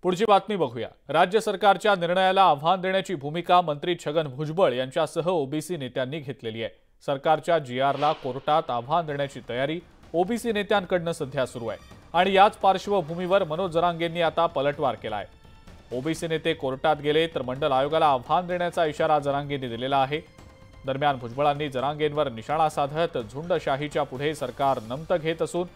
पुढची बातमी बघूया। राज्य सरकारच्या निर्णयाला आव्हान देण्याची भूमिका मंत्री छगन भुजबळ यांच्यासह ओबीसी नेत्यांनी घेतलेली आहे। सरकारच्या जीआरला कोर्टात आव्हान देण्याची तयारी ओबीसी नेत्यांकडून सध्या सुरू आहे आणि याच पार्श्वभूमीवर मनोज जरांगेंनी आता पलटवार केला आहे। ओबीसी नेते कोर्टात गेले तर मंडल आयोगाला आव्हान देण्याचा इशारा जरांगेंनी दिलेला आहे। दरम्यान भुजबळांनी जरांगेंवर निशाणा साधत झुंडशाहीच्या पुढे सरकार नमतं घेत असून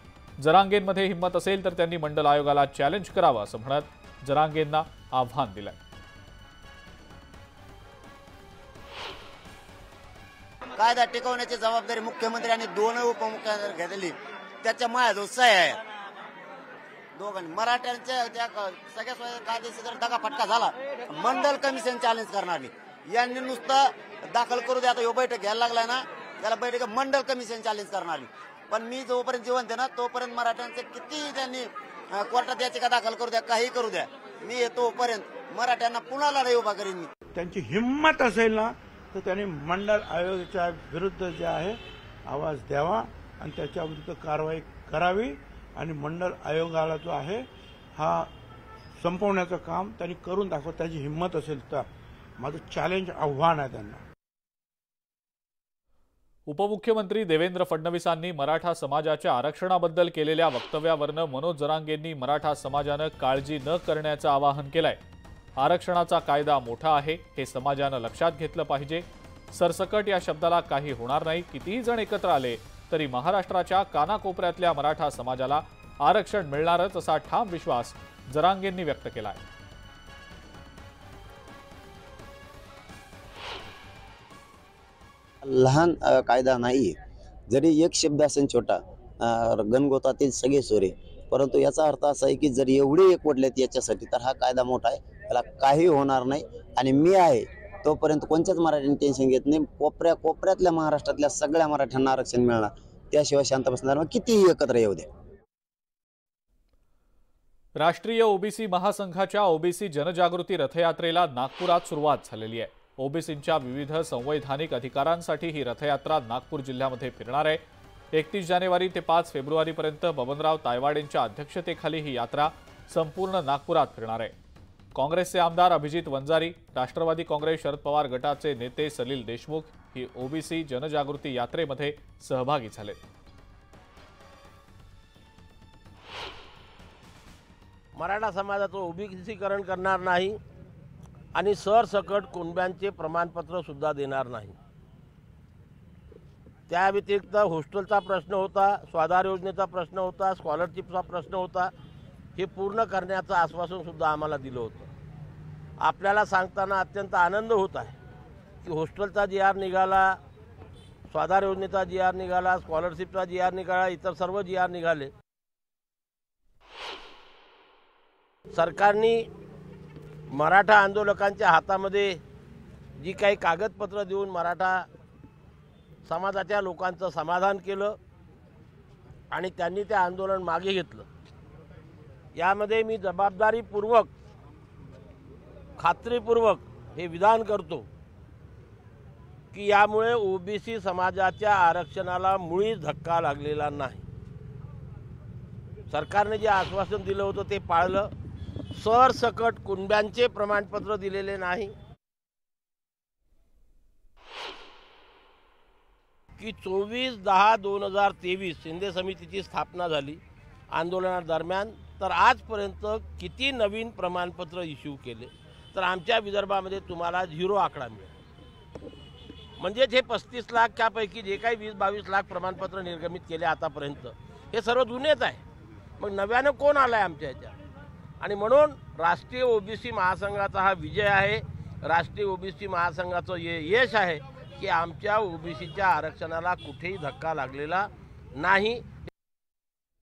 जरांगेंमध्ये हिंमत असेल तर त्यांनी मंडल आयोगाला चॅलेंज करावं असं म्हणत जरांगेंना आव्हान दिलंय। कायदा टिकवण्याची जबाबदारी मुख्यमंत्री आणि दोन उपमुख्यमंत्री घेतली, त्याच्या माझ्या सह्या आहे दोघांनी। मराठ्यांच्या त्या सगळ्या कायदेशीर जर दगाफटका झाला मंडल कमिशन चॅलेंज करणार नाही। यांनी नुसतं दाखल करू द्या, आता ह्यो बैठक घ्यायला लागलाय ना, त्याला बैठक मंडल कमिशन चॅलेंज करणार नाही। पण मी जोपर्यंत जिवंत आहे ना तोपर्यंत मराठ्यांचे किती त्यांनी कोर्टात याचिका दाखल करू द्या, काही करू द्या, मी येतोपर्यंत मराठ्यांना पुन्हा लढाई उभा करीन मी। त्यांची हिंमत असेल ना तर त्यांनी मंडल आयोगाच्या विरुद्ध जे आहे आवाज द्यावा आणि त्याच्या विरुद्ध कारवाई करावी आणि मंडल आयोगाला जो आहे हा संपवण्याचं काम त्यांनी करून दाखवत, त्याची हिंमत असेल तर माझं चॅलेंज आव्हान आहे त्यांना। उपमुख्यमंत्री देवेंद्र फडणवीसांनी मराठा समाजाच्या आरक्षणाबद्दल केलेल्या वक्तव्यावरनं मनोज जरांगेंनी मराठा समाजानं काळजी न करण्याचं आवाहन केलंय। आरक्षणाचा कायदा मोठा आहे हे समाजानं लक्षात घेतलं पाहिजे। सरसकट या शब्दाला काही होणार नाही। कितीही जण एकत्र आले तरी महाराष्ट्राच्या कानाकोपऱ्यातल्या मराठा समाजाला आरक्षण मिळणारच असा ठाम विश्वास जरांगेंनी व्यक्त केलाय। लहान कायदा नाही, जरी एक शब्द असेल छोटा, गणगोतातील सगळे सोरे, परंतु याचा अर्थ असा आहे की जर एवढे एकवटलेत याच्यासाठी तर हा कायदा मोठा आहे, त्याला काही होणार नाही। आणि मी आहे तोपर्यंत कोणत्याच मराठ्यांनी टेन्शन घेत नाही। कोपऱ्यातल्या महाराष्ट्रातल्या सगळ्या मराठ्यांना आरक्षण मिळणार, त्याशिवाय शांत बसणार मग कितीही एकत्र येऊ द्या। राष्ट्रीय ओबीसी महासंघाच्या ओबीसी जनजागृती रथयात्रेला नागपुरात सुरुवात झालेली आहे। ओबीसींच्या विविध संवैधानिक अधिकारांसाठी ही रथयात्रा नागपूर जिल्ह्यामध्ये फिरणार आहे। 31 जानेवारी ते 5 फेब्रुवारीपर्यंत बबनराव तायवाडेंच्या अध्यक्षतेखाली ही यात्रा संपूर्ण नागपुरात फिरणार आहे। काँग्रेसचे आमदार अभिजित वंजारी, राष्ट्रवादी काँग्रेस शरद पवार गटाचे नेते सलील देशमुख ही ओबीसी जनजागृती यात्रेमध्ये सहभागी झाले। मराठा समाजाचं ओबीसीकरण करणार नाही आणि सरसकट कुणब्यांचे प्रमाणपत्र सुद्धा देणार नाही। त्या व्यतिरिक्त हॉस्टेलचा प्रश्न होता, स्वाधार योजनेचा प्रश्न होता, स्कॉलरशिपचा प्रश्न होता, हे पूर्ण करण्याचं आश्वासन सुद्धा आम्हाला दिलं होतं। आपल्याला सांगताना अत्यंत आनंद होत आहे की हॉस्टेलचा जीआर निघाला, स्वाधार योजनेचा जीआर निघाला, स्कॉलरशिपचा जीआर निघाला, इतर सर्व जीआर निघाले। सरकारने मराठा आंदोलकांच्या हातामध्ये जी काही कागदपत्र देऊन मराठा समाजाच्या लोकांचं समाधान केलं आणि त्यांनी ते आंदोलन मागे घेतलं, यामध्ये मी जबाबदारीपूर्वक खात्रीपूर्वक हे विधान करतो की यामुळे ओबीसी समाजाच्या आरक्षणाला मुळीच धक्का लागलेला नाही। सरकारने जे आश्वासन दिलं होतं ते पाळलं। सरसकट कुणब्यांचे प्रमाणपत्र दिलेले नाही की 24/10/2023 शिंदे समितीची स्थापना झाली आंदोलनादरम्यान, तर आजपर्यंत किती नवीन प्रमाणपत्र इश्यू केले तर आमच्या विदर्भामध्ये तुम्हाला 0 आकडा मिळेल। म्हणजेच हे 35 लाखापैकी जे काही 20-22 लाख प्रमाणपत्र निर्गमित केले आतापर्यंत हे सर्व जुनेच आहे। मग नव्यानं कोण आलाय आमच्या ह्याच्यात? आणि म्हणून राष्ट्रीय ओबीसी महासंघाचा हा विजय आहे। राष्ट्रीय ओबीसी महासंघाचं यश आहे की आमच्या ओबीसीच्या आरक्षणाला कुठेही धक्का लागलेला नाही।